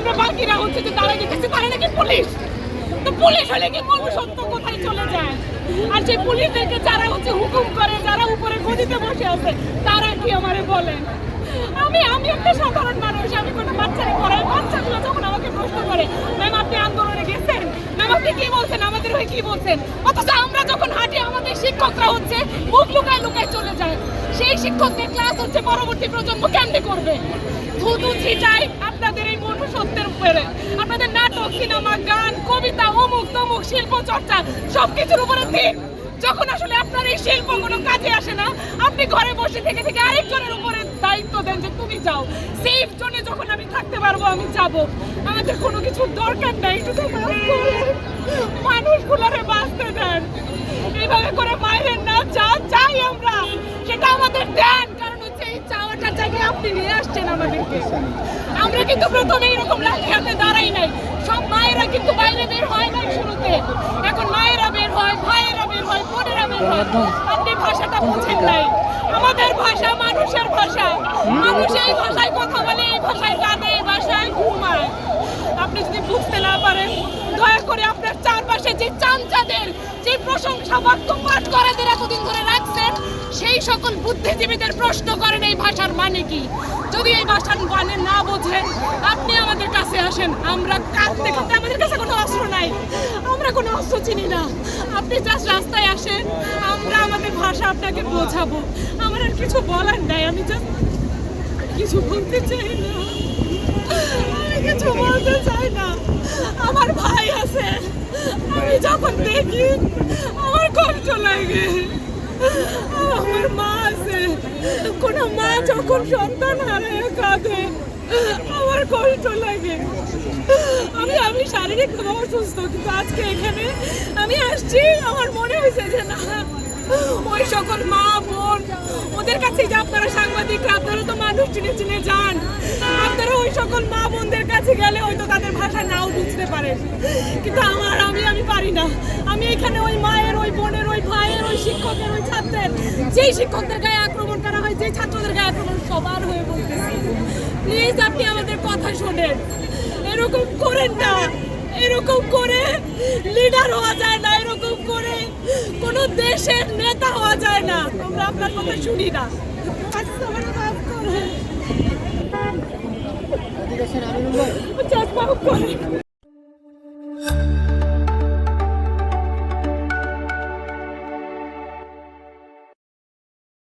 আমরা বাকিরা হচ্ছে যে দাঁড়াই দিতেছি, তারা নাকি পুলিশ। তো পুলিশ হলে কি মনুষ্যত্ব কোথায় চলে যায়? আর সেই পুলিশদেরকে যারা হচ্ছে হুকুম করে, যারা উপরে গদিতে বসে আছে, তারা কি আমারে বলেন? আমি একটা সাধারণ মানুষ, আমি কোনো বাচ্চারে পড়াই, বাচ্চাগুলো যখন আমাকে প্রশ্ন করে, ম্যাম আপনি আন্দোলনে গেছেন, ম্যাম আপনি কি বলছেন, আমাদের হয়ে কি বলছেন, অথচ আমরা যখন হাঁটি আমাদের শিক্ষকরা হচ্ছে মুখ লুকায় লুকায় চলে যায়। সেই শিক্ষকদের ক্লাস হচ্ছে পরবর্তী প্রজন্ম কেমনে করবে? ধুধু ছিটাই আপনাদের এই মনুষ্যত্বের উপরে, আপনাদের নাটক, সিনেমা, গান, কবিতা, অমুক তমুক, শিল্প চর্চা সবকিছুর উপরে ঠিক। যখন আসলে আপনার এই শিল্প কোনো কাজে আসে না, আপনি ঘরে বসে থেকে থেকে আরেকজনের উপরে দায়িত্ব দেন যে তুমি যাও। সেফ জোনে যখন আমি থাকতে পারবো আমি যাব। আমাদের কোনো কিছুর দরকার নাই, একটু মানুষগুলোরে বাঁচতে দেন। এইভাবে করে মায়ের না, যা চাই আমরা সেটা আমাদের দেন। কারণ হচ্ছে এই চাওয়াটার জায়গায় আপনি নিয়ে আসছেন আমাদেরকে। আমরা কিন্তু প্রথমে এরকম লাঠি হাতে দাঁড়াই নাই। সব মায়েরা কিন্তু বাইরে বের হয় নাই শুরুতে, এখন মায়েরা বের হয়, ভাইয়েরা বের হয়, বোনেরা বের হয়। আপনি ভাষাটা বুঝেন নাই। আমাদের ভাষা মানুষের ভাষা, মানুষ এই ভাষায় কথা বলে, এই ভাষায় কাঁদে, এই ভাষায় ঘুমায়। আপনি যদি বুঝতে না পারেন, দয়া করে আপনার চারপাশে যে চামচাদের, যে প্রশংসা বাক্য পাঠ করাদের এতদিন ধরে রাখছেন, সেই সকল বুদ্ধিজীবীদের প্রশ্ন করেন এই ভাষার মানে কি। যদি এই ভাষার মানে না বোঝেন, আপনি আমাদের কাছে আসেন। আমরা কাঁদতে কাঁদতে, আমাদের কাছে কোনো অস্ত্র নাই, আমরা কোনো অস্ত্র চিনি না। আপনি জাস্ট রাস্তায় আসেন, আমরা আমাদের ভাষা আপনাকে বোঝাবো। আমার আর কিছু বলার নাই, আমি জাস্ট কিছু বলতে চাই না, আমি কিছু বলতে চাই না। আমার ভাই আছে, আমি যখন দেখি আমার কষ্ট লাগে। আমার মা আছে, কোনো মা যখন সন্তান হারায় কাঁদে, আমার কষ্ট লাগে। আমি শারীরিকভাবে অসুস্থ, কিন্তু আজকে এখানে আমি আসছি, আমার মনে হয়েছে যে না, ওই সকল মা বোন, ওদের কাছে যে আপনারা সাংবাদিকরা, আপনারা তো মানুষ চিনে চিনে যান, আপনারা ওই সকল মা বোনদের কাছে গেলে হয়তো তাদের ভাষা নাও বুঝতে পারেন, কিন্তু আমি পারি না। আমি এখানে ওই মায়ের, ওই বোনের, ওই ভাইয়ের, ওই শিক্ষকের, ওই ছাত্রের, যেই শিক্ষকদের গায়ে আক্রমণ করা হয়, যেই ছাত্রদের গায়ে আক্রমণ, সবার হয়ে বলতেছি, প্লিজ আপনি আমাদের কথা শোনেন। এরকম করেন না, এরকম করে লিডার হওয়া যায় না, এরকম করে কোনো দেশের নেতা হওয়া যায় না। আমরা আপনার কথা শুনি না। মাফ করে